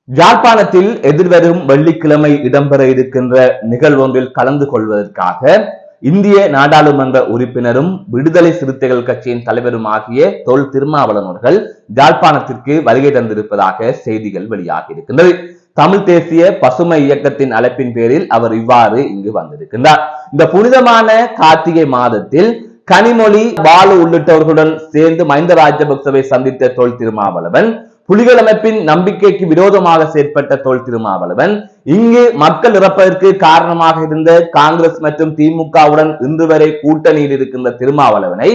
யாழ்ப்பாணத்தில் எதிர்வரும் வெள்ளிக்கிழமை இடம்பெற இருக்கின்ற நிகழ்வொன்றில் கலந்து கொள்வதற்காக இந்திய நாடாளுமன்ற உறுப்பினரும் விடுதலை சிறுத்தைகள் கட்சியின் தலைவரும் ஆகிய தொல் திருமாவளவன் அவர்கள் யாழ்ப்பாணத்திற்கு வருகை தந்திருப்பதாக செய்திகள் வெளியாகி இருக்கின்றது. தமிழ் தேசிய பசுமை இயக்கத்தின் அழைப்பின் பேரில் அவர் இவ்வாறு இங்கு வந்திருக்கின்றார். இந்த புனிதமான கார்த்திகை மாதத்தில் கனிமொழி, பாலு உள்ளிட்டவர்களுடன் சேர்ந்து மஹிந்த ராஜபக்சவை சந்தித்த தொல் திருமாவளவன், புலிகள் அமைப்பின் நம்பிக்கைக்கு விரோதமாக செயற்பட்ட தொல் திருமாவளவன், இங்கு மக்கள் இறப்பதற்கு காரணமாக இருந்த காங்கிரஸ் மற்றும் திமுகவுடன் இன்று வரை கூட்டணியில் இருக்கின்ற திருமாவளவனை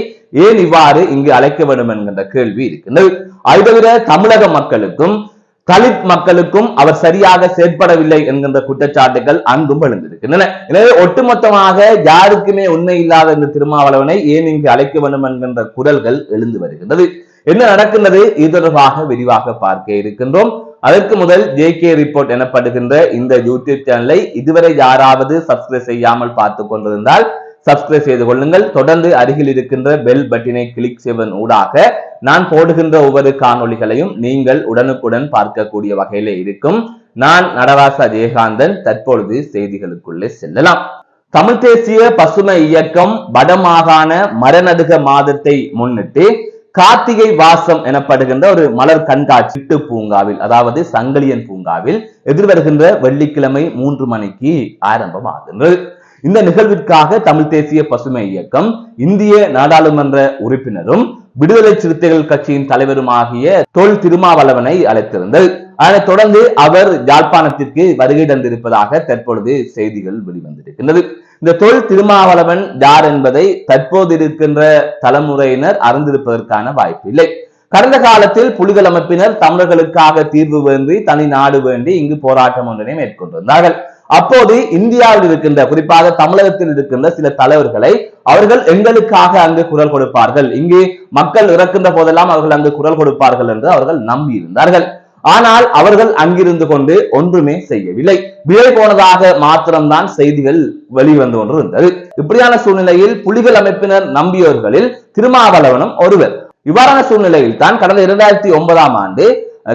ஏன் இவ்வாறு இங்கு அழைக்க வேண்டும் என்கின்ற கேள்வி இருக்கின்றது. அதை தவிர தமிழக மக்களுக்கும் தலித் மக்களுக்கும் அவர் சரியாக செயற்படவில்லை என்கின்ற குற்றச்சாட்டுகள் அங்கும் எழுந்திருக்கின்றன. எனவே ஒட்டுமொத்தமாக யாருக்குமே உண்மை இல்லாத இந்த திருமாவளவனை ஏன் இங்கு அழைக்க வேண்டும் என்கின்ற குரல்கள் எழுந்து வருகின்றது. என்ன நடக்கின்றது இது தொடர்பாக விரிவாக பார்க்க இருக்கின்றோம். அதற்கு முதல் JK ரிப்போர்ட் எனப்படுகின்ற இந்த யூடியூப் சேனலை இதுவரை யாராவது சப்ஸ்கிரைப் செய்யாமல் பார்த்துக் கொண்டிருந்தால் சப்ஸ்கிரைப் செய்து கொள்ளுங்கள். தொடர்ந்து அருகில் இருக்கின்ற பெல் பட்டினை கிளிக் செய்வதன் ஊடாக நான் போடுகின்ற ஒவ்வொரு காணொளிகளையும் நீங்கள் உடனுக்குடன் பார்க்கக்கூடிய வகையில இருக்கும். நான் நடராசா ஜெயகாந்தன். தற்பொழுது செய்திகளுக்குள்ளே செல்லலாம். தமிழ் தேசிய பசுமை இயக்கம் வடமாகாண மரநடுக மாதத்தை முன்னிட்டு கார்த்திகை வாசம் எனப்படுகின்ற ஒரு மலர் கண்காட்சி பூங்காவில், அதாவது சங்கிலியன் பூங்காவில் எதிர்வருகின்ற வெள்ளிக்கிழமை 3 மணிக்கு ஆரம்பமாகின்றது. இந்த நிகழ்விற்காக தமிழ் தேசிய பசுமை இயக்கம் இந்திய நாடாளுமன்ற உறுப்பினரும் விடுதலை சிறுத்தைகள் கட்சியின் தலைவருமாகிய தொல் திருமாவளவனை அழைத்திருந்தது. அதனைத் தொடர்ந்து அவர் யாழ்ப்பாணத்திற்கு வருகை தந்திருப்பதாக தற்பொழுது செய்திகள் வெளிவந்திருக்கின்றது. இந்த தொல் திருமாவளவன் யார் என்பதை தற்போது இருக்கின்ற தலைமுறையினர் அறிந்திருப்பதற்கான வாய்ப்பு இல்லை. கடந்த காலத்தில் புலிகள் அமைப்பினர் தமிழர்களுக்காக தீர்வு வேண்டி தனி நாடு வேண்டி இங்கு போராட்டம் ஒன்றினை மேற்கொண்டிருந்தார்கள். அப்போது இந்தியாவில் இருக்கின்ற, குறிப்பாக தமிழகத்தில் இருக்கின்ற சில தலைவர்களை அவர்கள் எங்களுக்காக அங்கு குரல் கொடுப்பார்கள், இங்கு மக்கள் இறக்கின்ற போதெல்லாம் அவர்கள் அங்கு குரல் கொடுப்பார்கள் என்று அவர்கள் நம்பி இருந்தார்கள். ஆனால் அவர்கள் அங்கிருந்து கொண்டு ஒன்றுமே செய்யவில்லை. விலை போனதாக மாத்திரம்தான் செய்திகள் வெளிவந்து கொண்டு இருந்தது. இப்படியான சூழ்நிலையில் புலிகள் அமைப்பினர் நம்பியவர்களில் திருமாவளவனும் ஒருவர். இவ்வாறான சூழ்நிலையில் தான் கடந்த 2009ஆம் ஆண்டு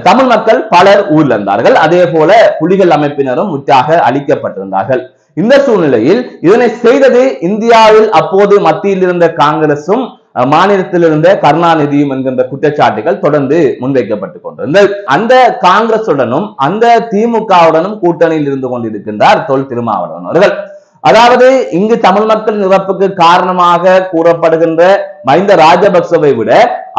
தமிழ் மக்கள் பலர் ஊர்ல இருந்தார்கள். அதே போல புலிகள் அமைப்பினரும் முற்றாக அழிக்கப்பட்டிருந்தார்கள். இந்த சூழ்நிலையில் இதனை செய்தது இந்தியாவில் அப்போது மத்தியில் இருந்த காங்கிரசும் மாநிலத்தில் இருந்த கருணாநிதியும் என்கின்ற குற்றச்சாட்டுகள் தொடர்ந்து முன்வைக்கப்பட்டுக் கொண்டிருந்தது. அந்த காங்கிரசுடனும் அந்த திமுகவுடனும் கூட்டணியில் இருந்து கொண்டிருக்கின்றார் தொல் திருமாவளவன் அவர்கள். அதாவது இங்கு தமிழ் மக்களின் இறப்புக்கு காரணமாக கூறப்படுகின்ற மஹிந்த ராஜபக்சவை விட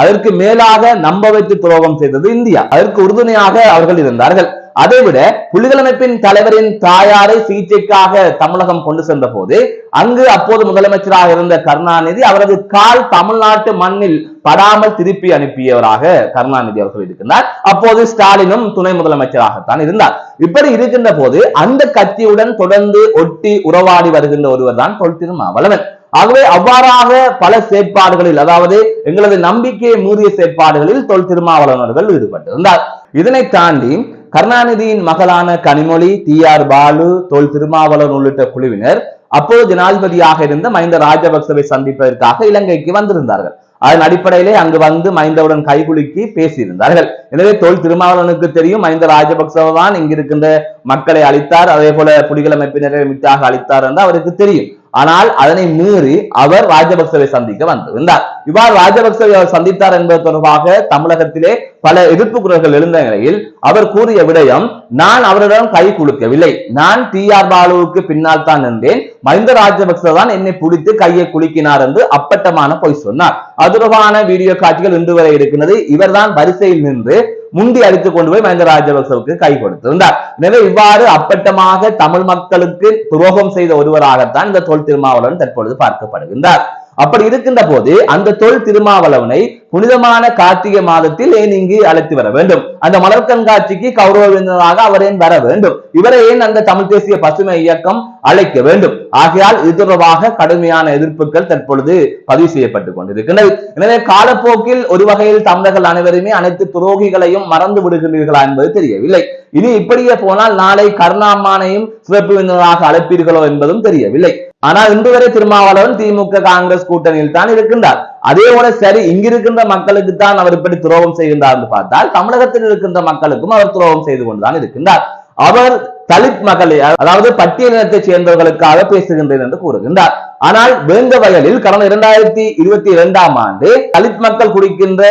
அதற்கு மேலாக நம்ப வைத்து துரோகம் செய்தது இந்தியா. அதற்கு உறுதுணையாக அவர்கள் இருந்தார்கள். அதைவிட புலிகள் அமைப்பின் தலைவரின் தாயாரை சிகிச்சைக்காக தமிழகம் கொண்டு சென்ற போது அங்கு அப்போது முதலமைச்சராக இருந்த கருணாநிதி அவரது கால் தமிழ்நாட்டு மண்ணில் படாமல் திருப்பி அனுப்பியவராக கருணாநிதி அவர்கள் இருக்கிறார். அப்போது ஸ்டாலினும் துணை முதலமைச்சராகத்தான் இருந்தார். இப்படி இருக்கின்ற போது அந்த கட்சியுடன் தொடர்ந்து ஒட்டி உறவாடி வருகின்ற ஒருவர் தான் தொல் திருமாவளவன். ஆகவே அவ்வாறாக பல செயற்பாடுகளில், அதாவது எங்களது நம்பிக்கையை மீறிய செயற்பாடுகளில் தொல் திருமாவளவன் அவர்கள் ஈடுபட்டிருந்தார். இதனை தாண்டி கருணாநிதியின் மகளான கனிமொழி, TR பாலு, தொல் திருமாவளவன் உள்ளிட்ட குழுவினர் அப்போது ஜனாதிபதியாக இருந்த மஹிந்த ராஜபக்சவை சந்திப்பதற்காக இலங்கைக்கு வந்திருந்தார்கள். அதன் அடிப்படையிலே அங்கு வந்து மஹிந்தவுடன் கைகுலுக்கி பேசியிருந்தார்கள். எனவே தொல் திருமாவளவனுக்கு தெரியும் மஹிந்த ராஜபக்சவை தான் இங்கிருக்கின்ற மக்களை அளித்தார், அதே போல புலிகள் அமைப்பினரை மிட்டாக அளித்தார் என்று அவருக்கு தெரியும். ஆனால் அதனை மீறி அவர் ராஜபக்சவை சந்திக்க வந்திருந்தார். இவ்வாறு ராஜபக்சவை அவர் சந்தித்தார் என்பது தொடர்பாக தமிழகத்திலே பல எதிர்ப்பு குரல்கள் எழுந்த நிலையில் அவர் கூறிய விடயம், நான் அவரிடம் கை குலுக்கவில்லை, நான் TR பாலுவுக்கு பின்னால் தான் நின்றேன், மஹிந்த ராஜபக்ச தான் என்னை பிடித்து கையை குலுக்கினார் என்று அப்பட்டமான பொய் சொன்னார். அது தொடர்பான வீடியோ காட்சிகள் இன்று வரை இருக்கிறது. இவர்தான் வரிசையில் நின்று முண்டி அடித்துக் கொண்டு போய் மஹிந்த ராஜபக்சவுக்கு கை கொடுத்திருந்தார். எனவே இவ்வாறு அப்பட்டமாக தமிழ் மக்களுக்கு துரோகம் செய்த ஒருவராகத்தான் இந்த தொல் திருமாவளவன் தற்பொழுது பார்க்கப்படுகின்றார். அப்படி இருக்கின்ற போது அந்த தொல் திருமாவளவனை புனிதமான கார்த்திகை மாதத்தில் ஏன் இங்கு அழைத்து வர வேண்டும்? அந்த மலர் கண்காட்சிக்கு கௌரவ விருந்தினராக அவர் ஏன் வர வேண்டும்? இவரை ஏன் அந்த தமிழ் தேசிய பசுமை இயக்கம் அழைக்க வேண்டும்? ஆகையால் இது தொடர்பாக கடுமையான எதிர்ப்புகள் தற்பொழுது பதிவு செய்யப்பட்டுக் கொண்டிருக்கின்றது. எனவே காலப்போக்கில் ஒரு வகையில் தமிழர்கள் அனைவருமே அனைத்து துரோகிகளையும் மறந்து விடுகிறீர்களா என்பது தெரியவில்லை. இனி இப்படியே போனால் நாளை கருணாம்மானையும் சிறப்பு விருந்தினராக அழைப்பீர்களோ என்பதும் தெரியவில்லை. ஆனால் இன்று வரை திருமாவளவன் திமுக காங்கிரஸ் கூட்டணியில் தான் இருக்கின்றார். அதே போல சரி, இங்கிருக்கின்ற மக்களுக்கு தான் அவர் இப்படி துரோகம் செய்கின்றார் என்று பார்த்தால் தமிழகத்தில் இருக்கின்ற மக்களுக்கும் அவர் துரோகம் செய்து கொண்டுதான் இருக்கின்றார். அவர் தலித் மக்களை, அதாவது பட்டியலினத்தை சேர்ந்தவர்களுக்காக பேசுகின்றேன் என்று கூறுகின்றார். ஆனால் வேங்க வயலில் கடந்த 2022ஆம் ஆண்டு தலித் மக்கள் குடிக்கின்ற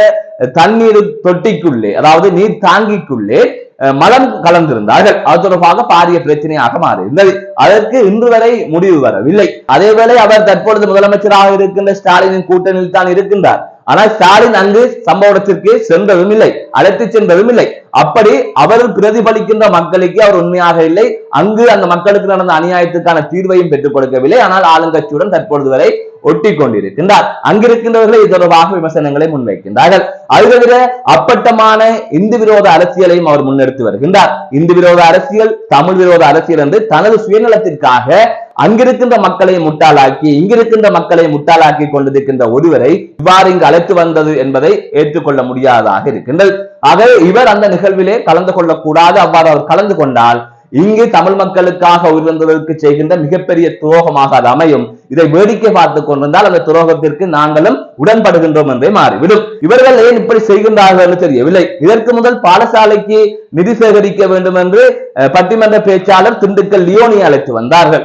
தண்ணீர் தொட்டிக்குள்ளே, அதாவது நீர் தாங்கிக்குள்ளே மலம் கலந்திருந்தார்கள். அது தொடர்பாக பாரிய பிரச்சனையாக மாறியிருந்தது. அதற்கு இன்று வரை முடிவு வரவில்லை. அதேவேளை அவர் தற்பொழுது முதலமைச்சராக இருக்கின்ற ஸ்டாலினின் கூட்டணியில் தான் இருக்கின்றார். ஆனால் ஸ்டாலின் அங்கு சம்பவ இடத்திற்கு சென்றதும் இல்லை, அழைத்து சென்றதும் இல்லை. அப்படி அவர் பிரதிபலிக்கின்ற மக்களுக்கு அவர் உண்மையாக இல்லை, அங்கு அந்த மக்களுக்கு நடந்த அநியாயத்துக்கான தீர்வையும் பெற்றுக் கொடுக்கவில்லை. ஆனால் ஆளுங்கட்சியுடன் தற்பொழுது வரை ஒட்டி கொண்டிருக்கின்றார். அங்கிருக்கின்றவர்களை இது தொடர்பாக விமர்சனங்களை முன்வைக்கின்றார்கள். அது தவிர அப்பட்டமான இந்து விரோத அரசியலையும் அவர் முன்னெடுத்து வருகின்றார். இந்து விரோத அரசியல், தமிழ் விரோத அரசியல் என்று தனது சுயநலத்திற்காக அங்கிருக்கின்ற மக்களை முட்டாளாக்கி, இங்கிருக்கின்ற மக்களை முட்டாளாக்கி கொண்டிருக்கின்ற ஒருவரை இவ்வாறு இங்கு அழைத்து வந்தது என்பதை ஏற்றுக்கொள்ள முடியாததாக இருக்கின்றது. ஆகவே இவர் அந்த நிகழ்விலே கலந்து கொள்ளக்கூடாது. அவ்வாறு அவர் கலந்து கொண்டால் இங்கு தமிழ் மக்களுக்காக உயர்ந்ததற்கு செய்கின்ற மிகப்பெரிய துரோகமாக அது அமையும். இதை வேடிக்கை பார்த்துக் கொண்டிருந்தால் அந்த துரோகத்திற்கு நாங்களும் உடன்படுகின்றோம் என்றே மாறிவிடும். இவர்கள் ஏன் இப்படி செய்கின்றார்கள் என்று தெரியவில்லை. இதற்கு முதல் பாடசாலைக்கு நிதி சேகரிக்க வேண்டும் என்று பட்டிமன்ற பேச்சாளர் திண்டுக்கல் லியோனி அழைத்து வந்தார்கள்.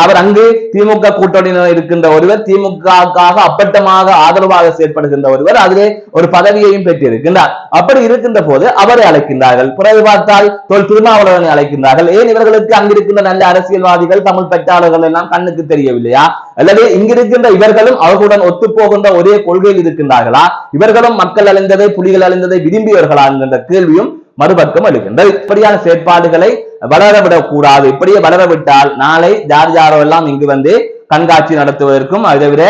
அவர் அங்கு திமுக கூட்டணியில் இருக்கின்ற ஒருவர், திமுகவுக்காக அப்பட்டமாக ஆதரவாக செயற்படுகின்ற ஒருவர், அதிலே ஒரு பதவியையும் பெற்றிருக்கின்றார். அப்படி இருக்கின்ற போது அவரை அழைக்கின்றார்கள். பிறகு பார்த்தால் திருமாவளவனை அழைக்கின்றார்கள். ஏன் இவர்களுக்கு அங்கிருக்கின்ற நல்ல அரசியல்வாதிகள், தமிழ் பெற்றாளர்கள் எல்லாம் கண்ணுக்கு தெரியவில்லையா? அல்லது இங்கிருக்கின்ற இவர்களும் அவர்களுடன் ஒத்துப்போகின்ற ஒரே கொள்கையில் இருக்கின்றார்களா? இவர்களும் மக்கள் அழிந்ததை, புலிகள் அழிந்ததை விரும்பியவர்களா என்கின்ற கேள்வியும் மறுபக்கம் எழுகின்றது. இப்படியான செயற்பாடுகளை வளரவிடக் கூடாது. இப்படியே வளரவிட்டால் நாளை யார் யாரோ எல்லாம் இங்கு வந்து கண்காட்சி நடத்துவதற்கும் அதை விட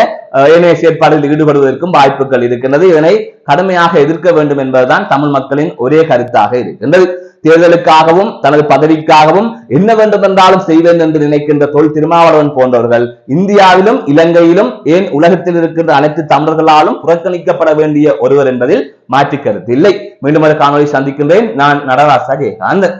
ஏனைய செயற்பாடுகளில் ஈடுபடுவதற்கும் வாய்ப்புகள் இருக்கின்றது. இதனை கடுமையாக எதிர்க்க வேண்டும் என்பதுதான் தமிழ் மக்களின் ஒரே கருத்தாக இருக்கின்றது. தேர்தலுக்காகவும் தனது பதவிக்காகவும் என்ன வேண்டும் என்றாலும் செய்வேன் என்று நினைக்கின்ற தொல் திருமாவளவன் போன்றவர்கள் இந்தியாவிலும் இலங்கையிலும் ஏன் உலகத்தில் இருக்கின்ற அனைத்து தமிழர்களாலும் புறக்கணிக்கப்பட வேண்டிய ஒருவர் என்பதில் மாற்று கருத்து இல்லை. மீண்டும் ஒரு காணொலி சந்திக்கின்றேன். நான் நடராசா ஜெயகாந்தன்.